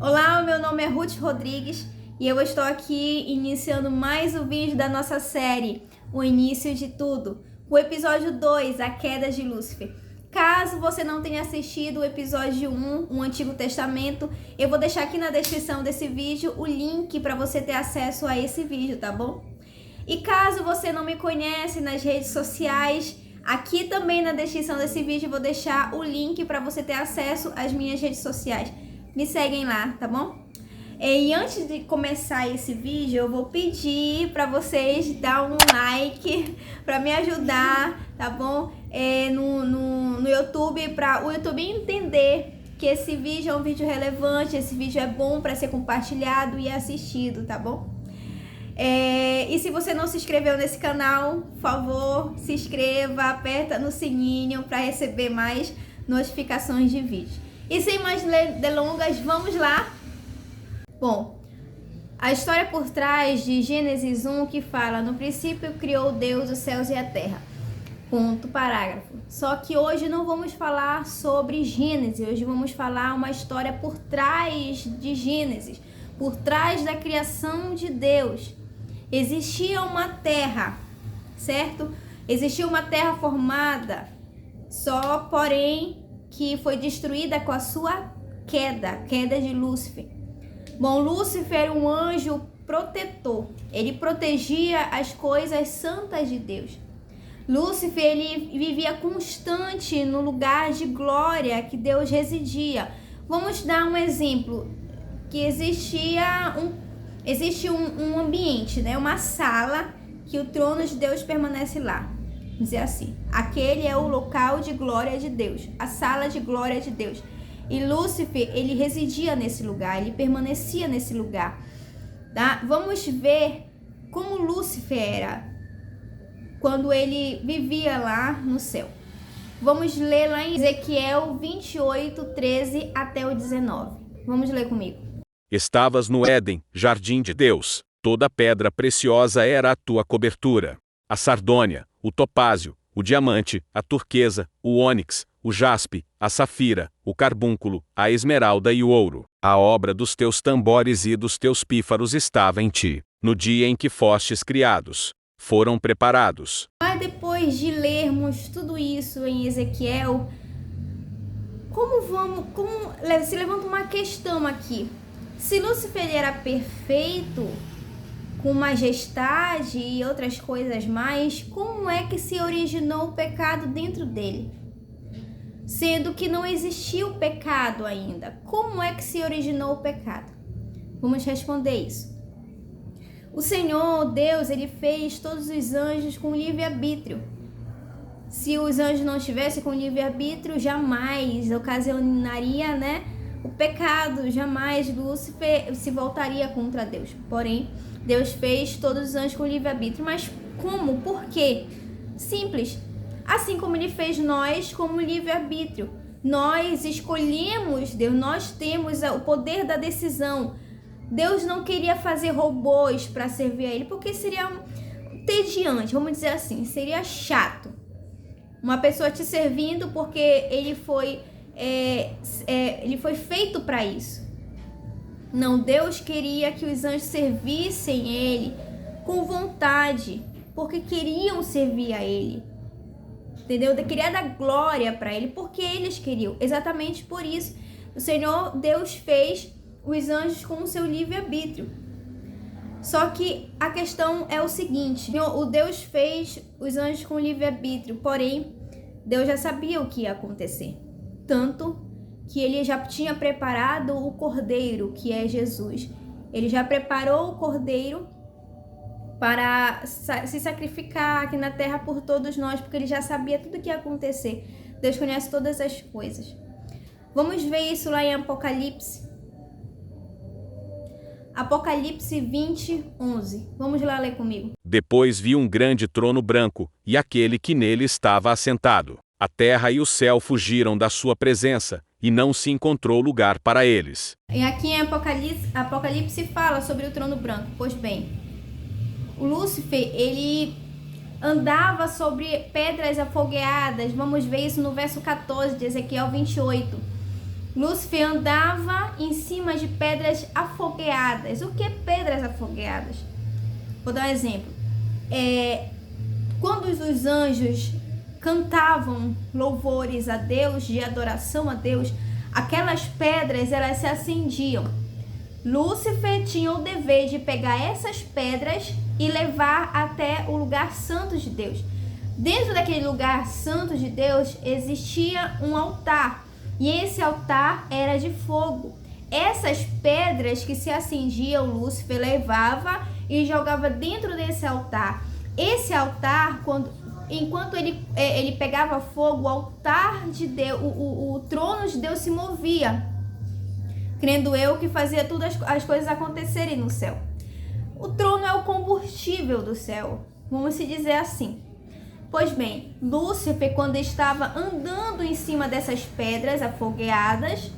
Olá, o meu nome é Ruth Rodrigues e eu estou aqui iniciando mais um vídeo da nossa série O Início de Tudo, o episódio 2, A Queda de Lúcifer. Caso você não tenha assistido o episódio 1, o Antigo Testamento, eu vou deixar aqui na descrição desse vídeo o link para você ter acesso a esse vídeo, tá bom? E caso você não me conhece nas redes sociais, aqui também na descrição desse vídeo eu vou deixar o link para você ter acesso às minhas redes sociais. Me seguem lá, tá bom? E antes de começar esse vídeo, eu vou pedir para vocês dar um like para me ajudar, tá bom? No YouTube, para o YouTube entender que esse vídeo é um vídeo relevante, esse vídeo é bom para ser compartilhado e assistido, tá bom? E se você não se inscreveu nesse canal, por favor, se inscreva, aperta no sininho para receber mais notificações de vídeo. E sem mais delongas, vamos lá? Bom, a história por trás de Gênesis 1 que fala: no princípio criou Deus os céus e a terra. Ponto, parágrafo. Só que hoje não vamos falar sobre Gênesis, hoje vamos falar uma história por trás de Gênesis, por trás da criação de Deus. Existia uma terra, certo? Existia uma terra formada, só porém que foi destruída com a sua queda de Lúcifer. Bom, Lúcifer era um anjo protetor, ele protegia as coisas santas de Deus. Lúcifer, ele vivia constante no lugar de glória que Deus residia. Vamos dar um exemplo, que existe um ambiente, né? Uma sala que o trono de Deus permanece lá. Vamos dizer assim, aquele é o local de glória de Deus, a sala de glória de Deus. E Lúcifer, ele residia nesse lugar, ele permanecia nesse lugar, tá? Vamos ver como Lúcifer era quando ele vivia lá no céu. Vamos ler lá em Ezequiel 28, 13 até o 19. Vamos ler comigo. Estavas no Éden, jardim de Deus. Toda pedra preciosa era a tua cobertura. A sardônia, o topázio, o diamante, a turquesa, o ônix, o jaspe, a safira, o carbúnculo, a esmeralda e o ouro. A obra dos teus tambores e dos teus pífaros estava em ti. No dia em que fostes criados, foram preparados. Mas depois de lermos tudo isso em Ezequiel, se levanta uma questão aqui. Se Lúcifer era perfeito, com majestade e outras coisas mais, como é que se originou o pecado dentro dele? Sendo que não existia o pecado ainda, como é que se originou o pecado? Vamos responder isso. O Senhor, Deus, ele fez todos os anjos com livre-arbítrio. Se os anjos não estivessem com livre-arbítrio, jamais ocasionaria, né, o pecado, jamais Lúcifer se voltaria contra Deus. Porém, Deus fez todos os anjos com livre-arbítrio. Mas como? Por quê? Simples. Assim como ele fez nós como livre-arbítrio. Nós escolhemos Deus, nós temos o poder da decisão. Deus não queria fazer robôs para servir a ele, porque seria entediante, vamos dizer assim, seria chato. Uma pessoa te servindo porque ele foi feito para isso. Não, Deus queria que os anjos servissem ele com vontade, porque queriam servir a ele, entendeu? Queria dar glória para ele, porque eles queriam. Exatamente por isso, o Senhor Deus fez os anjos com o seu livre-arbítrio. Só que a questão é o seguinte: o Deus fez os anjos com livre-arbítrio, porém, Deus já sabia o que ia acontecer. Tanto que ele já tinha preparado o cordeiro, que é Jesus. Ele já preparou o cordeiro para se sacrificar aqui na terra por todos nós, porque ele já sabia tudo o que ia acontecer. Deus conhece todas as coisas. Vamos ver isso lá em Apocalipse. Apocalipse 20, 11. Vamos lá ler comigo. Depois vi um grande trono branco, e aquele que nele estava assentado. A terra e o céu fugiram da sua presença, e não se encontrou lugar para eles. E aqui em Apocalipse fala sobre o trono branco. Pois bem, o Lúcifer, ele andava sobre pedras afogueadas. Vamos ver isso no verso 14 de Ezequiel 28. Lúcifer andava em cima de pedras afogueadas. O que é pedras afogueadas? Vou dar um exemplo. Quando os anjos cantavam louvores a Deus, de adoração a Deus, aquelas pedras, elas se acendiam. Lúcifer tinha o dever de pegar essas pedras e levar até o lugar santo de Deus. Dentro daquele lugar santo de Deus existia um altar, e esse altar era de fogo. Essas pedras que se acendiam, Lúcifer levava e jogava dentro desse altar. Esse altar, enquanto ele pegava fogo, o altar de Deus, o trono de Deus se movia, crendo eu que fazia todas as coisas acontecerem no céu. O trono é o combustível do céu, vamos se dizer assim. Pois bem, Lúcifer, quando estava andando em cima dessas pedras afogueadas,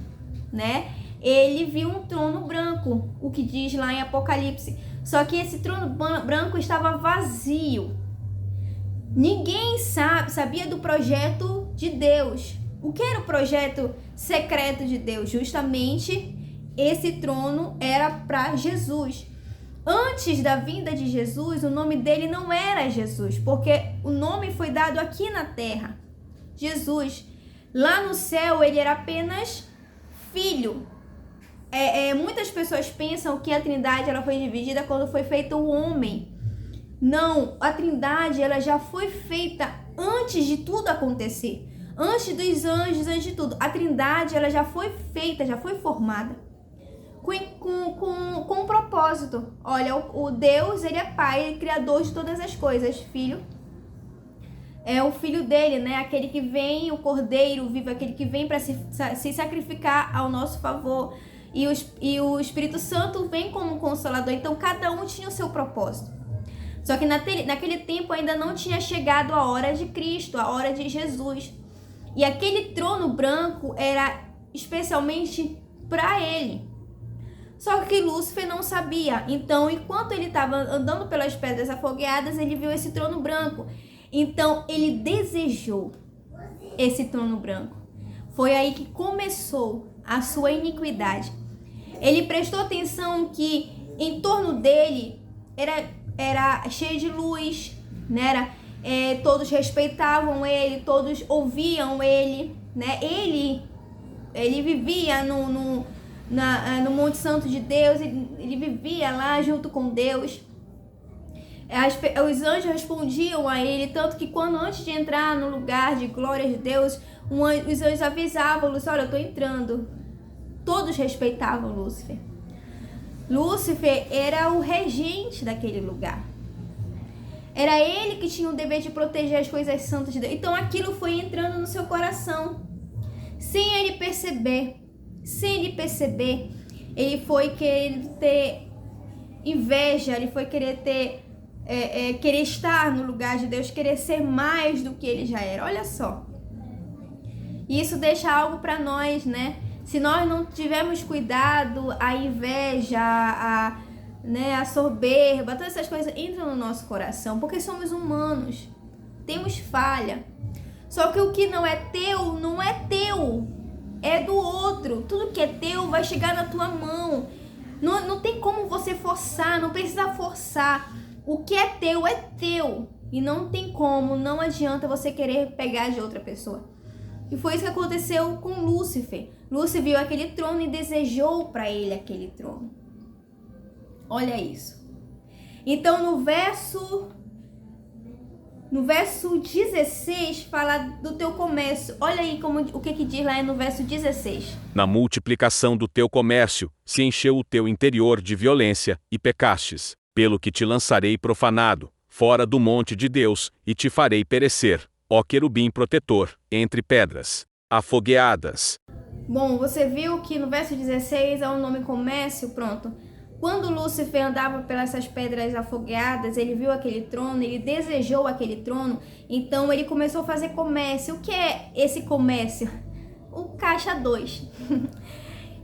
né, ele viu um trono branco, o que diz lá em Apocalipse. Só que esse trono branco estava vazio. Ninguém sabia do projeto de Deus. O que era o projeto secreto de Deus? Justamente esse trono era para Jesus. Antes da vinda de Jesus, o nome dele não era Jesus, porque o nome foi dado aqui na terra, Jesus. Lá no céu ele era apenas filho. Muitas pessoas pensam que a Trindade ela foi dividida quando foi feito o homem. Não, a Trindade ela já foi feita antes de tudo acontecer, antes dos anjos, antes de tudo. A Trindade ela já foi feita, já foi formada com um propósito. Olha, o Deus ele é Pai, ele é Criador de todas as coisas. Filho é o Filho dele, né? Aquele que vem, o Cordeiro vivo, aquele que vem para se sacrificar ao nosso favor. E o Espírito Santo vem como Consolador. Então cada um tinha o seu propósito. Só que naquele tempo ainda não tinha chegado a hora de Cristo, a hora de Jesus. E aquele trono branco era especialmente para ele. Só que Lúcifer não sabia. Então, enquanto ele estava andando pelas pedras afogueadas, ele viu esse trono branco. Então, ele desejou esse trono branco. Foi aí que começou a sua iniquidade. Ele prestou atenção que em torno dele era cheio de luz, né? Todos respeitavam ele, todos ouviam ele, né? Ele vivia no Monte Santo de Deus, ele vivia lá junto com Deus. Os anjos respondiam a ele, tanto que antes de entrar no lugar de glória de Deus, os anjos avisavam Lúcifer: olha, eu estou entrando. Todos respeitavam Lúcifer. Lúcifer era o regente daquele lugar. Era ele que tinha o dever de proteger as coisas santas de Deus. Então aquilo foi entrando no seu coração, sem ele perceber. Ele foi querer ter inveja, ele foi querer querer estar no lugar de Deus, querer ser mais do que ele já era. Olha só. Isso deixa algo para nós, né? Se nós não tivermos cuidado, a inveja, a soberba, todas essas coisas entram no nosso coração, porque somos humanos, temos falha. Só que o que não é teu, não é teu, é do outro. Tudo que é teu vai chegar na tua mão. Não tem como você forçar, não precisa forçar. O que é teu. E não tem como, não adianta você querer pegar de outra pessoa. E foi isso que aconteceu com Lúcifer. Lúcifer viu aquele trono e desejou para ele aquele trono. Olha isso. Então no verso 16 fala do teu comércio. Olha aí o que diz lá no verso 16. Na multiplicação do teu comércio, se encheu o teu interior de violência, e pecastes, pelo que te lançarei profanado, fora do monte de Deus, e te farei perecer, ó querubim protetor, entre pedras afogueadas. Bom, você viu que no verso 16 é o nome comércio, pronto. Quando Lúcifer andava pelas pedras afogueadas, ele viu aquele trono, ele desejou aquele trono, então ele começou a fazer comércio. O que é esse comércio? O caixa 2.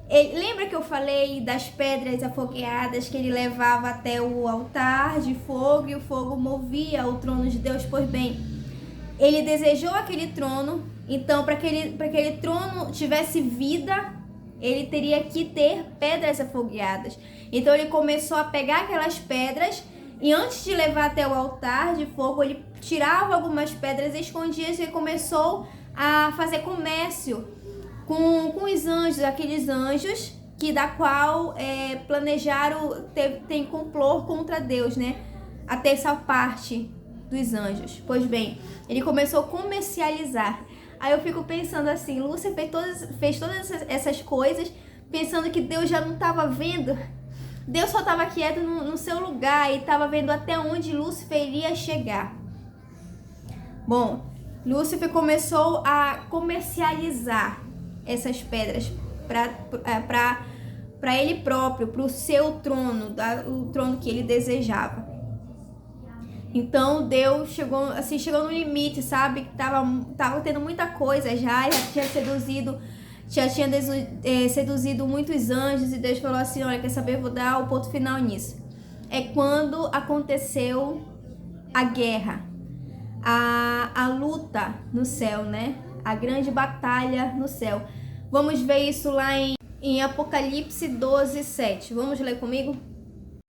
Lembra que eu falei das pedras afogueadas que ele levava até o altar de fogo e o fogo movia o trono de Deus? Pois bem, ele desejou aquele trono, então para que aquele trono tivesse vida, ele teria que ter pedras afogueadas. Então ele começou a pegar aquelas pedras e antes de levar até o altar de fogo, ele tirava algumas pedras escondidas e começou a fazer comércio com os anjos, aqueles anjos que da qual planejaram, tem complô contra Deus, né? A terça parte dos anjos. Pois bem, ele começou a comercializar. Aí eu fico pensando assim, Lúcifer fez todas essas coisas pensando que Deus já não estava vendo. Deus só estava quieto no seu lugar e estava vendo até onde Lúcifer iria chegar. Bom, Lúcifer começou a comercializar essas pedras para ele próprio, para o seu trono, o trono que ele desejava. Então Deus chegou no limite, sabe? Que tava tendo muita coisa já tinha seduzido muitos anjos e Deus falou assim, olha, quer saber, vou dar o ponto final nisso. É quando aconteceu a guerra, a luta no céu, né? A grande batalha no céu. Vamos ver isso lá em Apocalipse 12:7. Vamos ler comigo?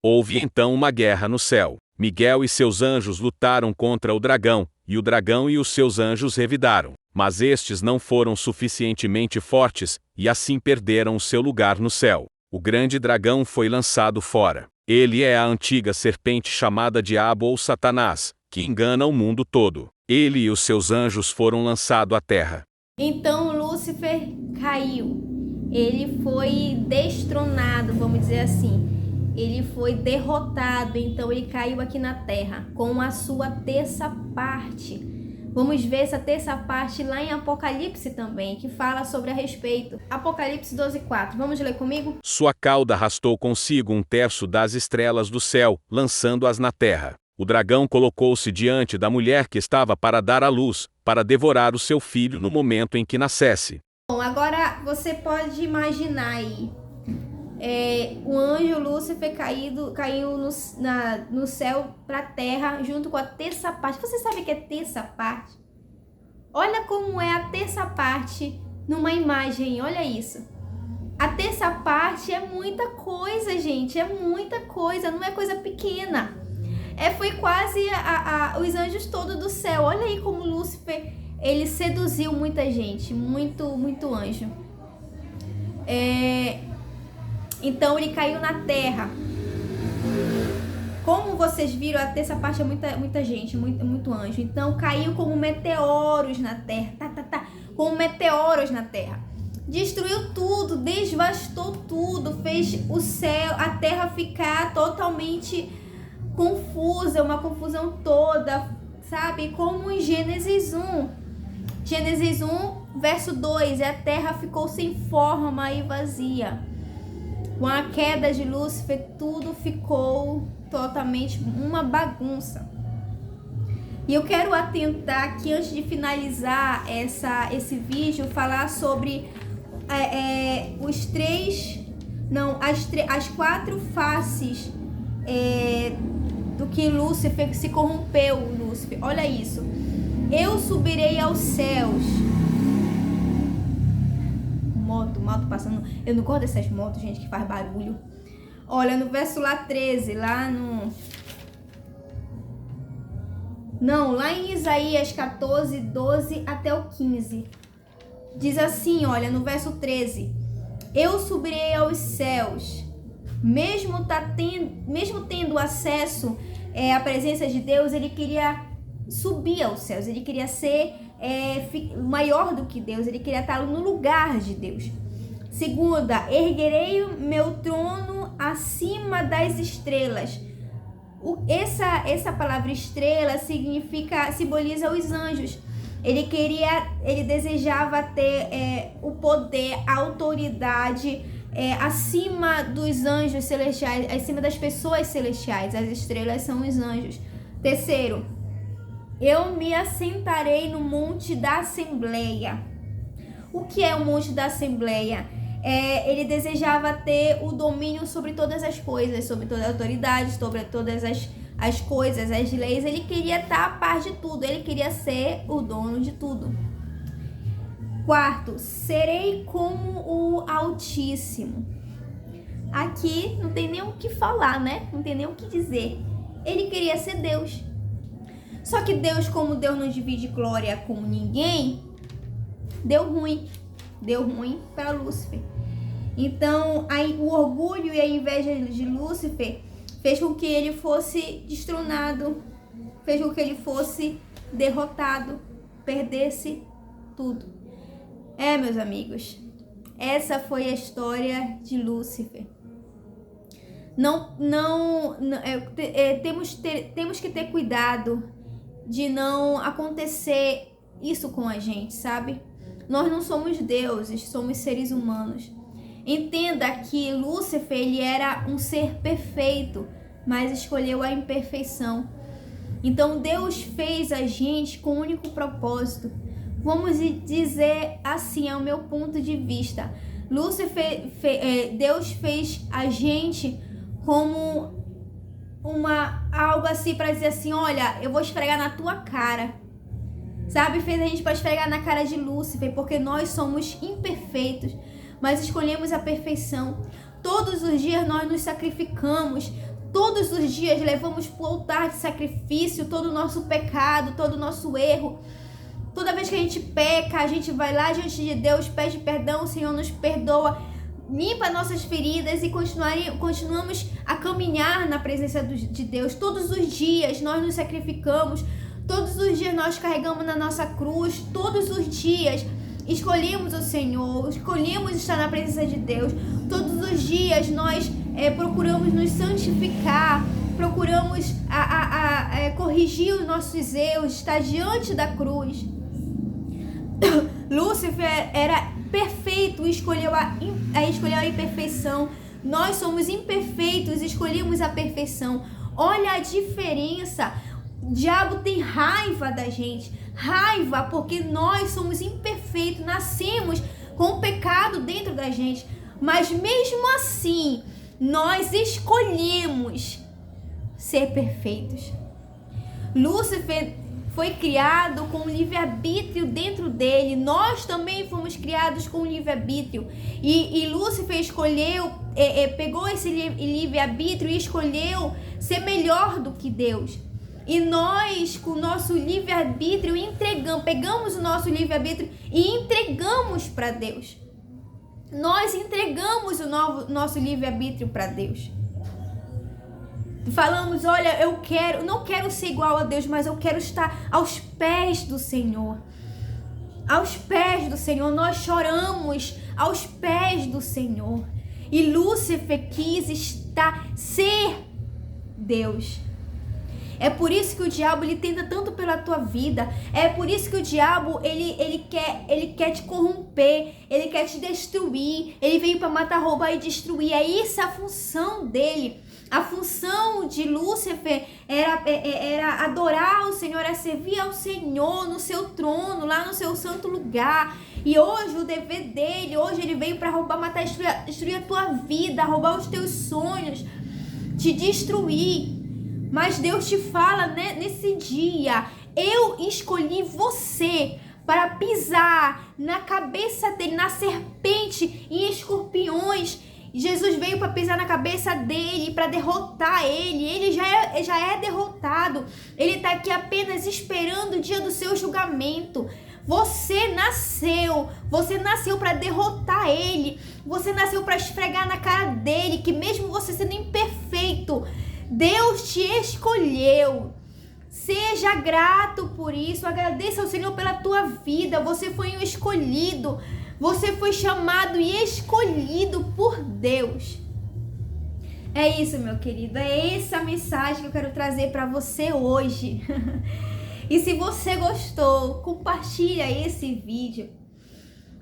Houve então uma guerra no céu. Miguel e seus anjos lutaram contra o dragão, e o dragão e os seus anjos revidaram. Mas estes não foram suficientemente fortes, e assim perderam o seu lugar no céu. O grande dragão foi lançado fora. Ele é a antiga serpente chamada Diabo ou Satanás, que engana o mundo todo. Ele e os seus anjos foram lançados à terra. Então Lúcifer caiu. Ele foi destronado, vamos dizer assim. Ele foi derrotado, então ele caiu aqui na terra com a sua terça parte. Vamos ver essa terça parte lá em Apocalipse também, que fala sobre a respeito. Apocalipse 12:4. Vamos ler comigo? Sua cauda arrastou consigo 1/3 das estrelas do céu, lançando-as na terra. O dragão colocou-se diante da mulher que estava para dar à luz, para devorar o seu filho no momento em que nascesse. Bom, agora você pode imaginar aí. O anjo Lúcifer caiu no céu para a terra junto com a terça parte. Você sabe o que é terça parte? Olha como é a terça parte numa imagem, olha isso. A terça parte é muita coisa, gente, é muita coisa, não é coisa pequena. Foi quase os anjos todos do céu. Olha aí como Lúcifer, ele seduziu muita gente, muito anjo. Então ele caiu na terra. Como vocês viram, a terça parte é muita gente, muito anjo. Então caiu como meteoros na terra. Como meteoros na terra. Destruiu tudo, devastou tudo, fez o céu, a terra ficar totalmente confusa, uma confusão toda, sabe? Como em Gênesis 1. Gênesis 1, verso 2, a terra ficou sem forma e vazia. Com a queda de Lúcifer, tudo ficou totalmente uma bagunça. E eu quero atentar aqui, antes de finalizar esse vídeo, falar sobre as 4 faces do que Lúcifer se corrompeu. Lúcifer, olha isso. Eu subirei aos céus. Moto passando. Eu não gosto dessas motos, gente, que faz barulho. Olha, no verso lá 13, lá em Isaías 14, 12 até o 15. Diz assim, olha, no verso 13. Eu subirei aos céus. Mesmo tendo acesso à presença de Deus, ele queria subir aos céus. Ele queria ser maior do que Deus, ele queria estar no lugar de Deus. Segunda, erguerei o meu trono acima das estrelas. Essa palavra estrela simboliza os anjos. Ele desejava ter o poder, a autoridade acima dos anjos celestiais, acima das pessoas celestiais. As estrelas são os anjos. Terceiro, eu me assentarei no monte da Assembleia. O que é o monte da Assembleia? Ele desejava ter o domínio sobre todas as coisas, sobre toda a autoridade, sobre todas as coisas, as leis. Ele queria estar a par de tudo, ele queria ser o dono de tudo. Quarto, serei como o Altíssimo. Aqui não tem nem o que falar, né? Não tem nem o que dizer. Ele queria ser Deus. Só que Deus, como Deus não divide glória com ninguém, deu ruim. Deu ruim para Lúcifer. Então, aí, o orgulho e a inveja de Lúcifer fez com que ele fosse destronado, fez com que ele fosse derrotado, perdesse tudo. Meus amigos, essa foi a história de Lúcifer. Temos que ter cuidado de não acontecer isso com a gente, sabe? Nós não somos deuses, somos seres humanos. Entenda que Lúcifer, ele era um ser perfeito, mas escolheu a imperfeição. Então Deus fez a gente com um único propósito. Vamos dizer assim, é o meu ponto de vista. Deus fez a gente como algo assim para dizer assim, olha, eu vou esfregar na tua cara. Sabe, fez a gente para esfregar na cara de Lúcifer, porque nós somos imperfeitos, mas escolhemos a perfeição. Todos os dias nós nos sacrificamos, todos os dias levamos para o altar de sacrifício todo o nosso pecado, todo o nosso erro. Toda vez que a gente peca, a gente vai lá diante de Deus, pede perdão, o Senhor nos perdoa, limpa nossas feridas e continuamos a caminhar na presença de Deus. Todos os dias nós nos sacrificamos, todos os dias nós carregamos na nossa cruz, todos os dias escolhemos o Senhor, escolhemos estar na presença de Deus. Todos os dias nós procuramos nos santificar, procuramos corrigir os nossos erros, estar diante da cruz. Lúcifer era perfeito, escolheu a imperfeição. Nós somos imperfeitos, escolhemos a perfeição. Olha a diferença. O diabo tem raiva da gente, raiva porque nós somos imperfeitos, nascemos com o pecado dentro da gente, mas mesmo assim nós escolhemos ser perfeitos. Lúcifer foi criado com um livre-arbítrio dentro dele, nós também fomos criados com um livre-arbítrio, e Lúcifer escolheu, pegou esse livre-arbítrio e escolheu ser melhor do que Deus. E nós, com o nosso livre-arbítrio, pegamos o nosso livre-arbítrio e entregamos para Deus. Nós entregamos o nosso livre-arbítrio para Deus. Falamos, olha, não quero ser igual a Deus, mas eu quero estar aos pés do Senhor. Aos pés do Senhor, nós choramos aos pés do Senhor. E Lúcifer quis ser Deus. É por isso que o diabo ele tenta tanto pela tua vida. É por isso que o diabo ele quer te corromper, ele quer te destruir. Ele veio para matar, roubar e destruir. É isso a função dele. A função de Lúcifer era adorar o Senhor, era servir ao Senhor no seu trono, lá no seu santo lugar. E hoje o dever dele, hoje ele veio para roubar, matar, destruir a tua vida, roubar os teus sonhos, te destruir. Mas Deus te fala, né, nesse dia, eu escolhi você para pisar na cabeça dele, na serpente e escorpiões. Jesus veio para pisar na cabeça dele, para derrotar ele. Ele já é derrotado. Ele está aqui apenas esperando o dia do seu julgamento. Você nasceu para derrotar ele. Você nasceu para esfregar na cara dele que mesmo você sendo imperfeito, Deus te escolheu. Seja grato por isso. Agradeça ao Senhor pela tua vida. Você foi um escolhido. Você foi chamado e escolhido por Deus. É isso, meu querido. É essa mensagem que eu quero trazer para você hoje. E se você gostou, compartilha esse vídeo.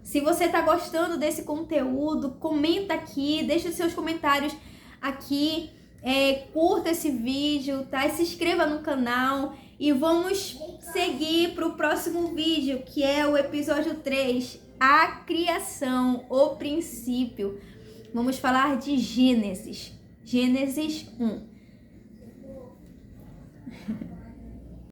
Se você está gostando desse conteúdo, comenta aqui, deixa os seus comentários aqui. Curta esse vídeo, tá? Se inscreva no canal e vamos seguir para o próximo vídeo, que é o episódio 3, a criação, o princípio. Vamos falar de Gênesis 1.